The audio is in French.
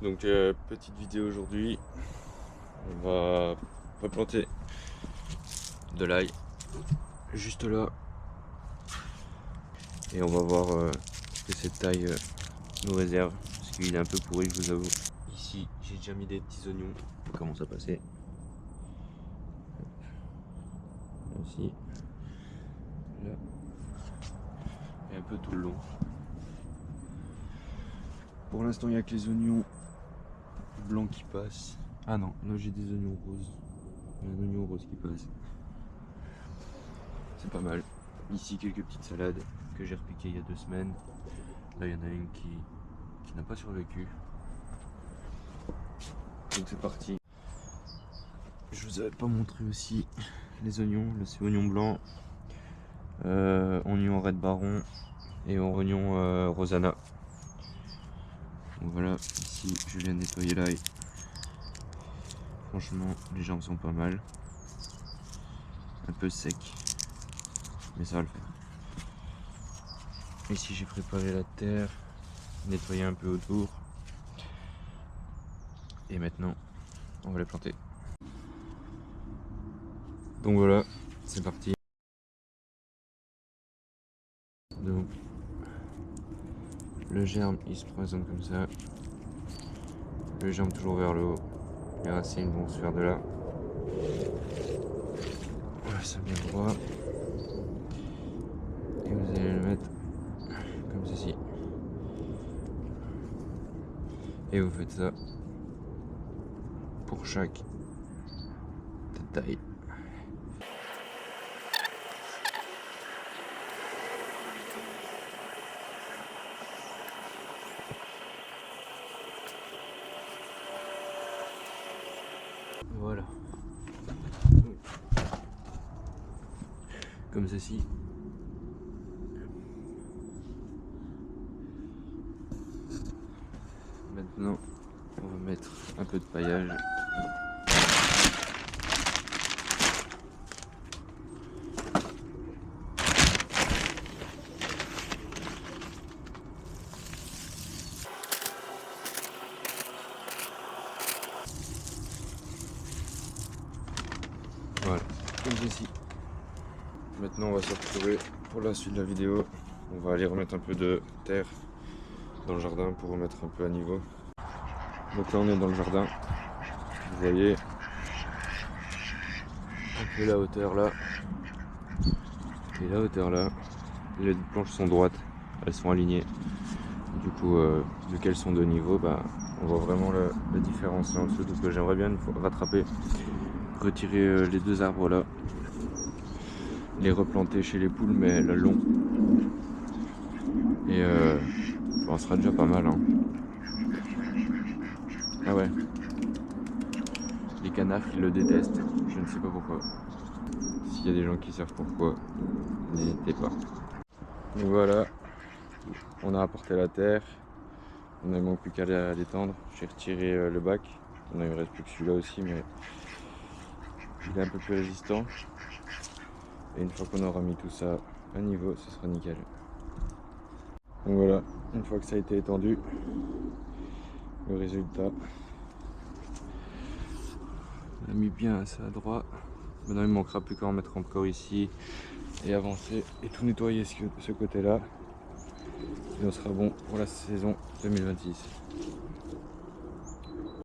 Donc petite vidéo aujourd'hui, on va replanter de l'ail juste là et on va voir ce que cette taille nous réserve parce qu'il est un peu pourri, je vous avoue. Ici j'ai déjà mis des petits oignons, on commence à passer ici, là et un peu tout le long. Pour l'instant il n'y a que les oignons blancs qui passent. Ah non, là j'ai des oignons roses. Il y a un oignon rose qui passe. C'est pas mal. Ici quelques petites salades que j'ai repiquées il y a 2 semaines. Là il y en a une qui n'a pas survécu. Donc c'est parti. Je vous avais pas montré aussi les oignons. Là c'est oignon blanc, oignon red baron et oignon Rosanna. Donc voilà, ici je viens de nettoyer l'ail. Franchement les jambes sont pas mal. Un peu sec, mais ça va le faire. Ici j'ai préparé la terre, nettoyé un peu autour. Et maintenant on va les planter. Donc voilà, c'est parti. Donc le germe il se présente comme ça. Le germe toujours vers le haut. Les racines vont se faire de là. Voilà, ça bien droit. Et vous allez le mettre comme ceci. Et vous faites ça pour chaque taille. Voilà. Comme ceci. Maintenant, on va mettre un peu de paillage. Voilà, comme ceci. Maintenant, on va se retrouver pour la suite de la vidéo. On va aller remettre un peu de terre dans le jardin pour remettre un peu à niveau. Donc là, on est dans le jardin. Vous voyez un peu la hauteur là et la hauteur là. Les planches sont droites, elles sont alignées. Du coup, vu qu'elles sont de niveau, bah, on voit vraiment la différence là en dessous. Donc j'aimerais bien rattraper, retirer les 2 arbres là, les replanter chez les poules, mais le long. Et bon, ça sera déjà pas mal. Hein. Ah ouais. Les canards qui le détestent, je ne sais pas pourquoi. S'il y a des gens qui savent pourquoi, n'hésitez pas. Donc voilà, on a apporté la terre. On ne manque plus qu'à l'étendre. J'ai retiré le bac. Il ne reste plus que celui-là aussi, mais il est un peu plus résistant. Et une fois qu'on aura mis tout ça à niveau, ce sera nickel. Donc voilà, une fois que ça a été étendu, le résultat. On a mis bien ça à droite. Maintenant il ne manquera plus qu'à en mettre encore ici et avancer et tout nettoyer ce côté-là. Et on sera bon pour la saison 2026.